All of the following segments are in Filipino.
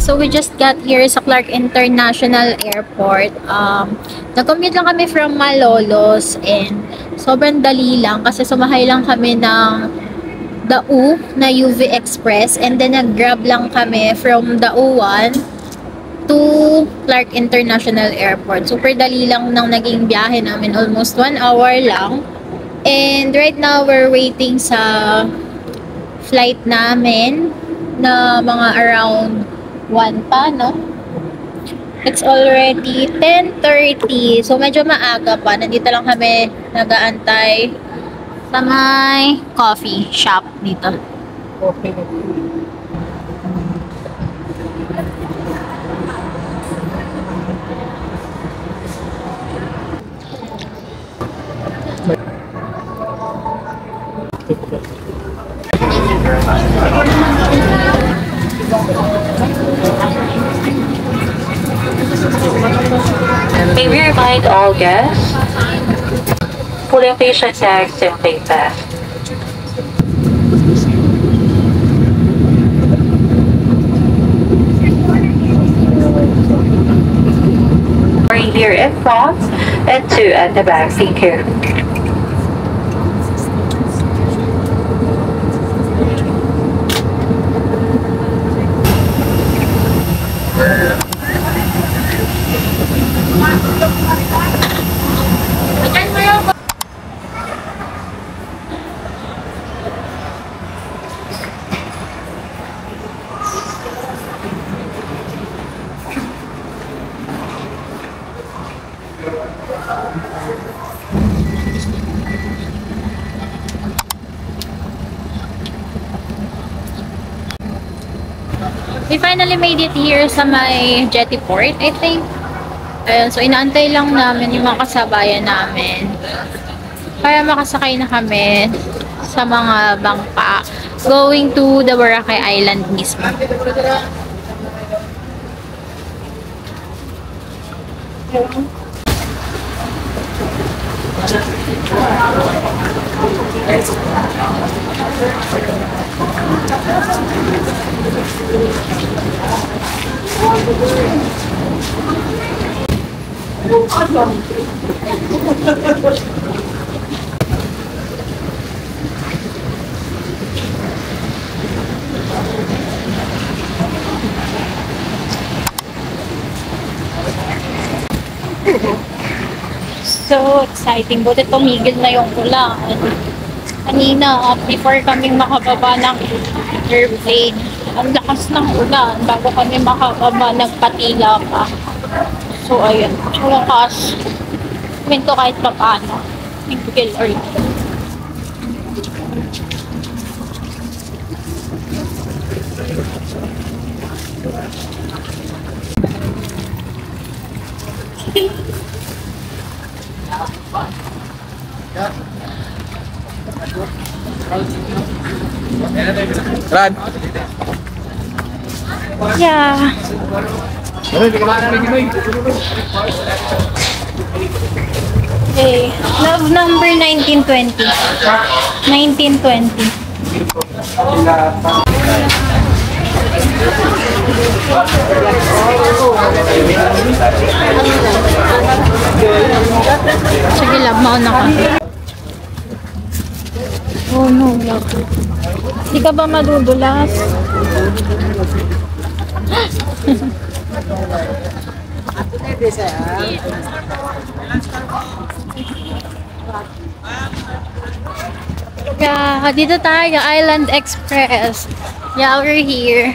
guys, so we just got here sa Clark International Airport. Nag-commute lang kami from Malolos and sobrang dali lang kasi sumahay lang kami ng Dau na UV Express and then nag-grab lang kami from Dau 1 to Clark International Airport. Super dali lang nang naging biyahe namin, almost 1 hour lang. And right now, we're waiting sa flight namin na mga around 1 pa, no? It's already 10:30. So, medyo maaga pa. Nandito lang kami nag-aantay sa may coffee shop dito. Okay. May we remind all guests, pulling patient tags and pay fast. Three here in front and 2 at the back. Thank you. We finally made it here sa may Jetty Port, I think. Ayun, so inaantay lang namin yung mga kasabayan namin para makasakay na kami sa mga bangka going to the Boracay Island mismo. So exciting. Buti tumigil na yung ulan. Kanina, before kaming makababa ng airplane, ang lakas ng ulan. Bago kami makababa, nagpatila pa. So, ayun. Sa wakas, minto kahit pa paano. Tigil or Rad. yeah. Okay. Love number 1920. 1920. Sige, love. Mauna ka. Oh no, love. Di ka ba madudulas? Yeah, dito tayo, Island Express. Yeah, we're here.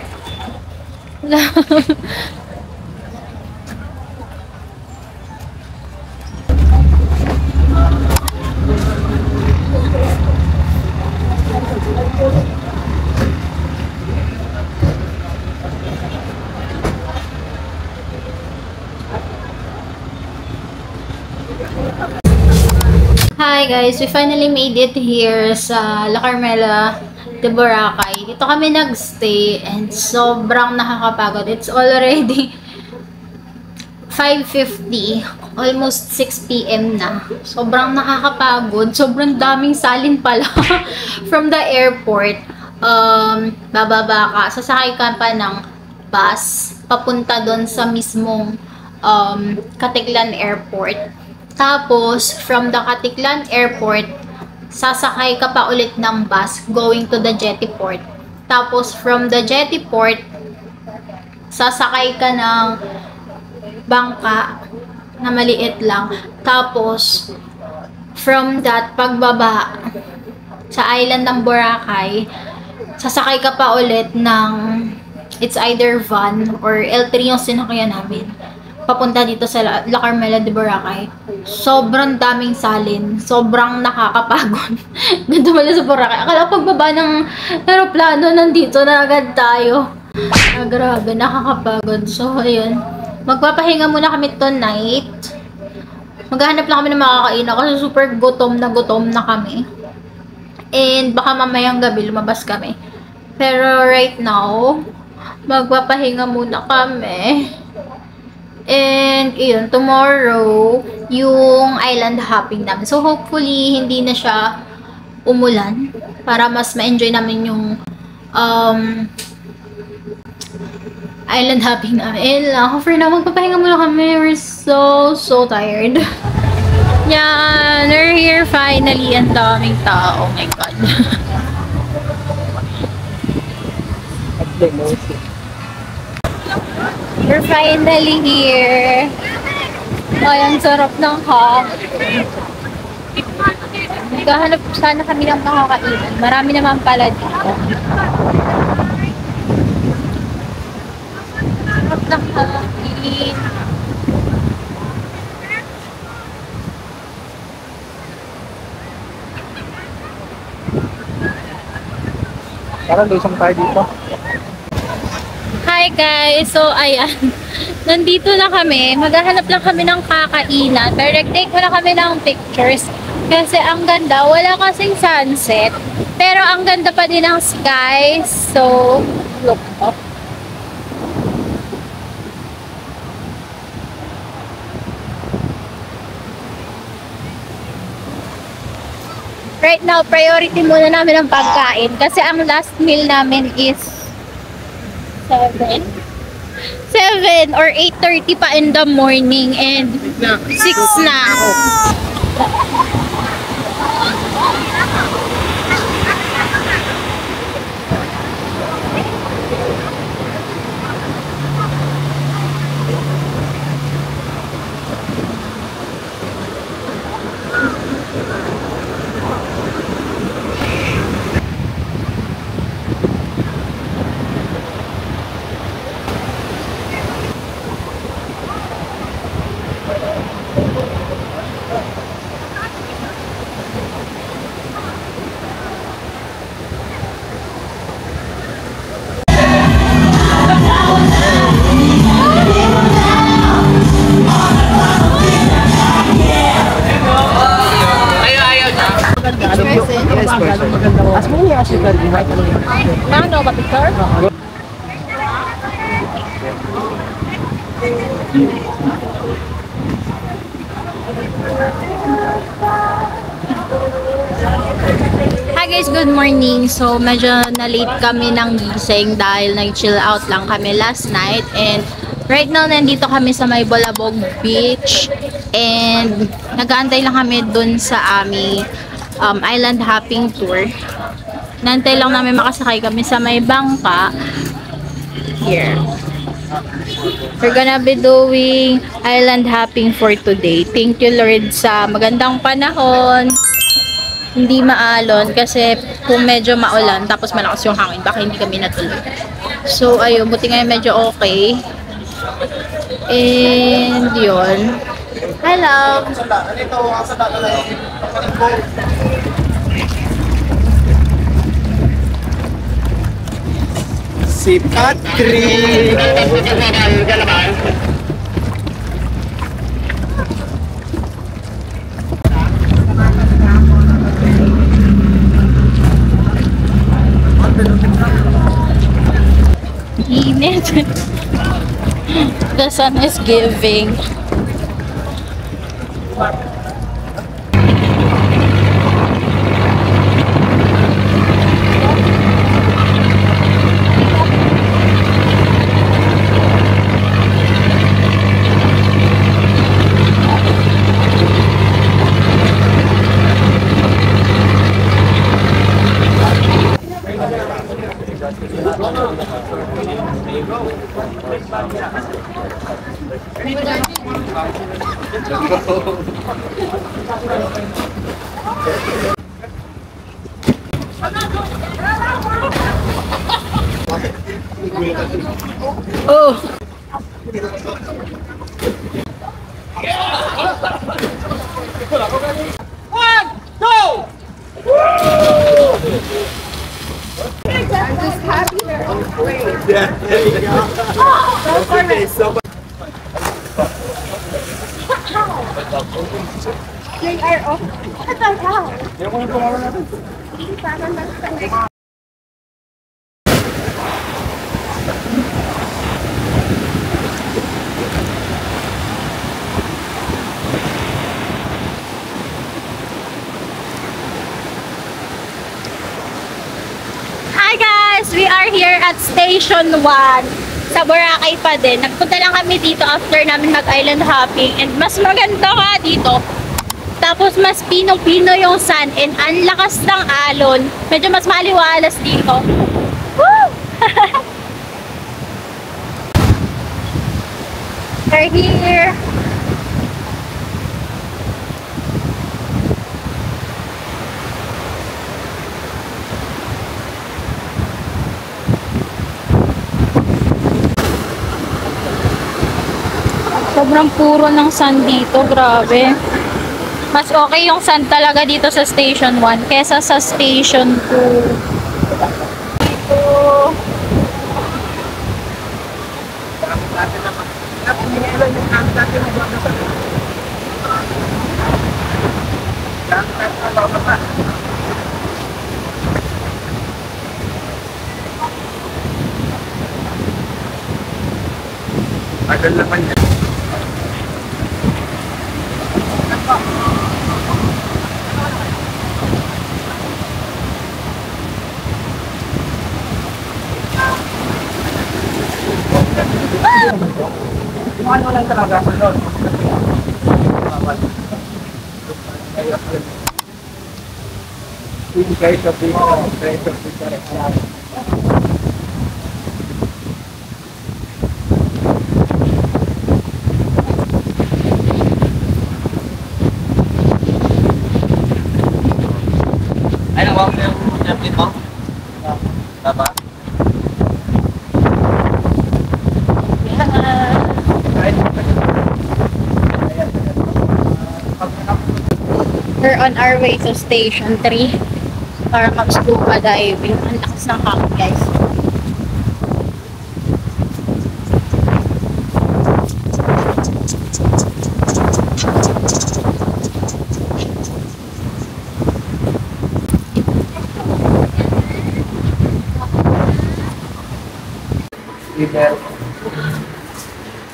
Hi guys, we finally made it here sa La Carmela de Boracay. Dito kami nagstay and sobrang nakakapagod. It's already 5:50, almost 6 PM na. Sobrang nakakapagod. Sobrang daming salin pala from the airport. Bababa ka, sasakay ka pa ng bus. papunta doon sa mismong Katiklan Airport. Tapos, from the Katiklan Airport, sasakay ka pa ulit ng bus going to the Jetty Port. Tapos, from the Jetty Port, sasakay ka ng bangka na maliit lang. Tapos, from that, pagbaba sa island ng Boracay, sasakay ka pa ulit ng it's either van or L3 yung sinakyan namin. Papunta dito sa La Carmela de Boracay. Sobrang daming salin. Sobrang nakakapagod. Ganda pala sa Boracay. Akala pagbaba ng aeroplano, nandito na agad tayo. Grabe, nakakapagod. So, ayun. Magpapahinga muna kami tonight. Maghahanap lang kami ng makakainan kasi super gutom na kami. And baka mamayang gabi lumabas kami. Pero right now, magpapahinga muna kami. And, yun, tomorrow, yung island hopping namin. So, hopefully, hindi na siya umulan para mas ma-enjoy namin yung island hopping namin. And, for now, magpapahinga muna kami. We're so tired. Yan, we're here finally. Ang daming tao. Oh my God. We're finally here. Ay, ang sarap ng hangin. Naghahanap sana kami ng makakainan. Marami naman pala dito. Sarap ng hangin. Parang lusong tayo dito. Hi guys! So, ayan. Nandito na kami. Maghahanap lang kami ng kakainan. Pero nag-take muna kami ng pictures. Kasi ang ganda. Wala kasing sunset. Pero ang ganda pa din ng sky. So, look up. Right now, priority muna namin ang pagkain. Kasi ang last meal namin is 7 or 8:30 pa in the morning and 6 na. As mo niya kasi kali ha. Paano ba, picture? Hi guys, good morning. So, medyo na-late kami ng gising dahil nag-chill out lang kami last night. And right now, nandito kami sa may Bolabog Beach. And nag-aantay lang kami dun sa aming island hopping tour. Nantay lang namin makasakay kami sa may bangka. Here. We're gonna be doing island hopping for today. Thank you Lord sa magandang panahon. Hindi maalon kasi kung medyo maulan tapos malakas yung hangin baka hindi kami natuloy. So ayun, buti ngayon medyo okay. And yun. Hello. Si Patrick. Init. The sun is giving. Oh! Yeah, there you go. Okay, so much. They are off. What the hell? Hindi pa naman sa next. Hi guys! We are here at Station 1 sa Boracay pa din. Nagpunta lang kami dito after namin mag-island hopping and mas maganda nga dito. Tapos mas pinong-pino yung sun and ang lakas ng alon. Medyo mas maliwalas dito. Woo! We're here. Sobrang puro ng sun dito, grabe. Mas okay yung sun talaga dito sa Station 1 kesa sa Station 2. Dito. Tagal naman yan. Ano lang talaga sa doon? Guys, sabi ko, guys, sabi ko, ay, nakuha mo yung template mo? Tama? We're on our way to Station 3 para mag-scuba diving. Ang lakas ng hangin, guys.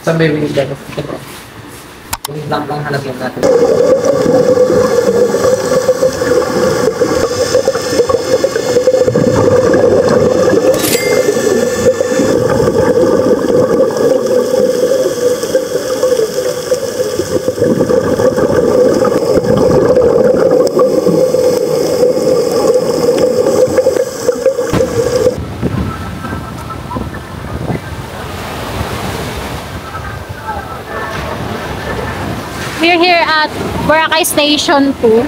Saan ba yung window? Yung lang hanapin natin. We're here at Boracay Station 2.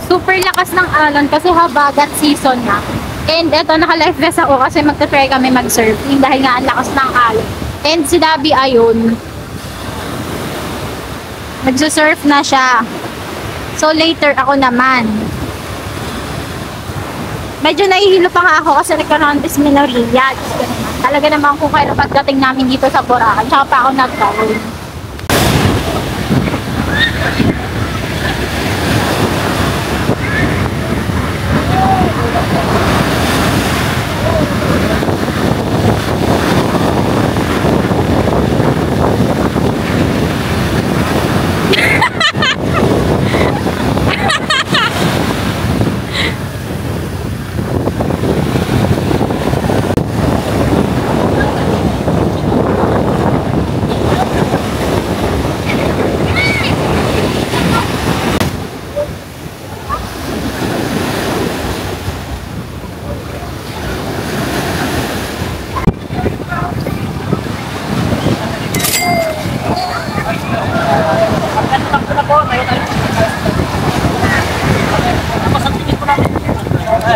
Super lakas ng alon kasi habagat season na. And eto, naka-life vest ako kasi magta-try kami mag-surfing dahil nga ang lakas ng alon. And si Dabi ayun, nagsusurf na siya. So later ako naman. Medyo nahihilo pa nga ako kasi nagkaroon ng dysmenorrhea. Talaga naman kung kailan pagdating namin dito sa Boracay, tsaka pa ako nagkaroon.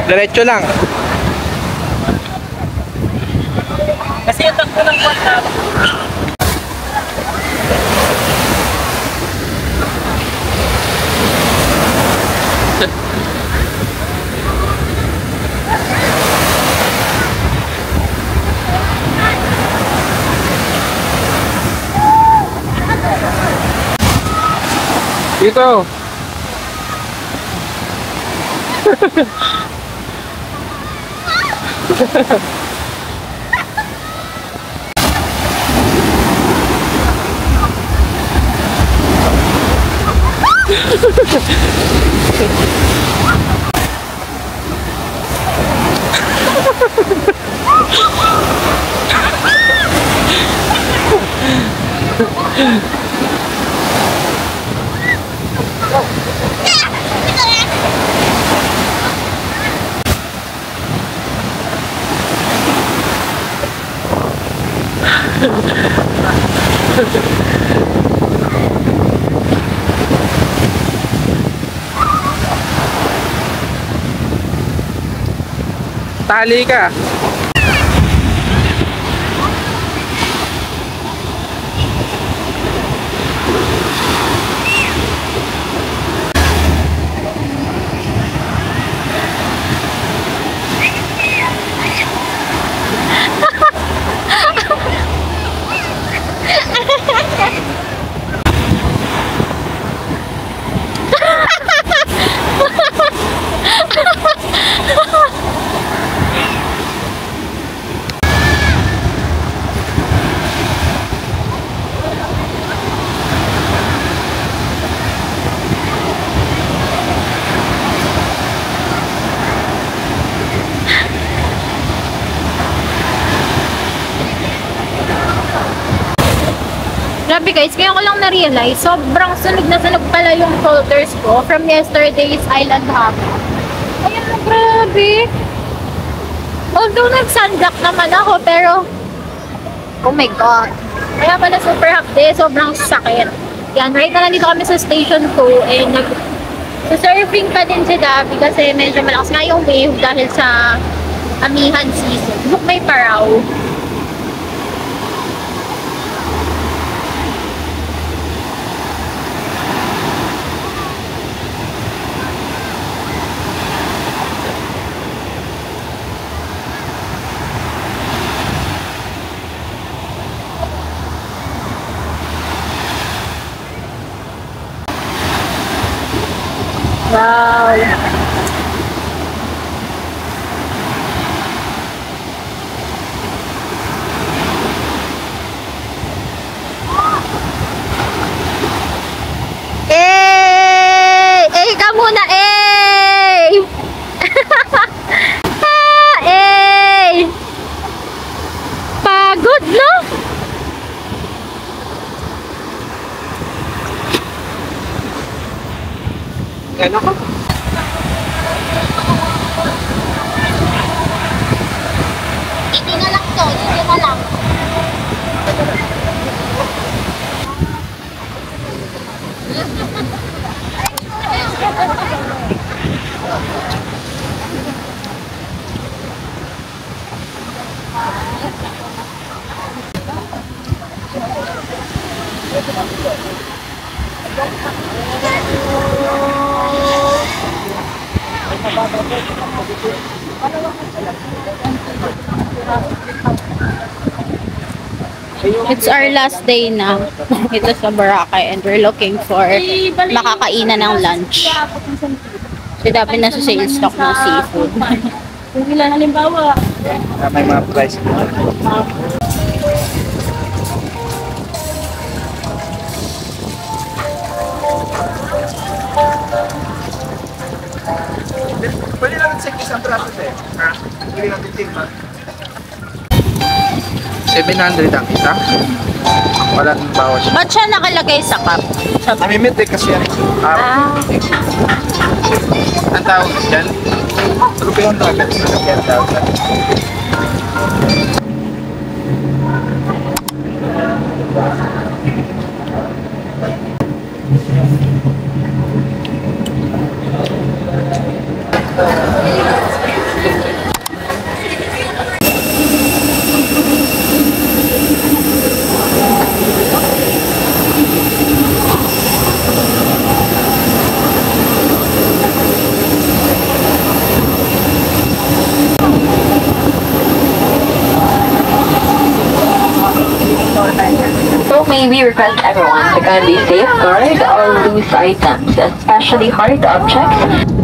Diretso lang. Kasi yung takbo ng kwarta. Dito. Tali ka. Grabe guys, kaya ko lang na-realize, sobrang sunog na sunog pala yung shoulders ko from yesterday's island hopping. Ayan, grabe. Although nag-sunblock naman ako, pero oh my god. Kaya pala super hapde, sobrang sakit. Yan, right na nandito kami sa station 2 and surfing pa din si Davi kasi medyo malakas nga yung wave dahil sa amihan season. Look, may paraw. Wow! Eh! Eh, ka muna! Eh! Eh! Pagod, no? Ano ko? Hindi na lang to, hindi na lang. It's our last day na ito sa Boracay and we're looking for makakainan ng lunch. So, dapat na sa sales stock ng seafood. Kung ilan halimbawa, May mga price. Pwede natin sa isang traso eh. Pwede natin tingnan. 700 ang isa. Walang bawas. Ba't siya nakalagay sa cup? Namimit eh kasi yan. Ang tawag dyan. Rupiyon talaga. Ang tawag. Finally, we request everyone to kindly safeguard all loose items, especially hard objects.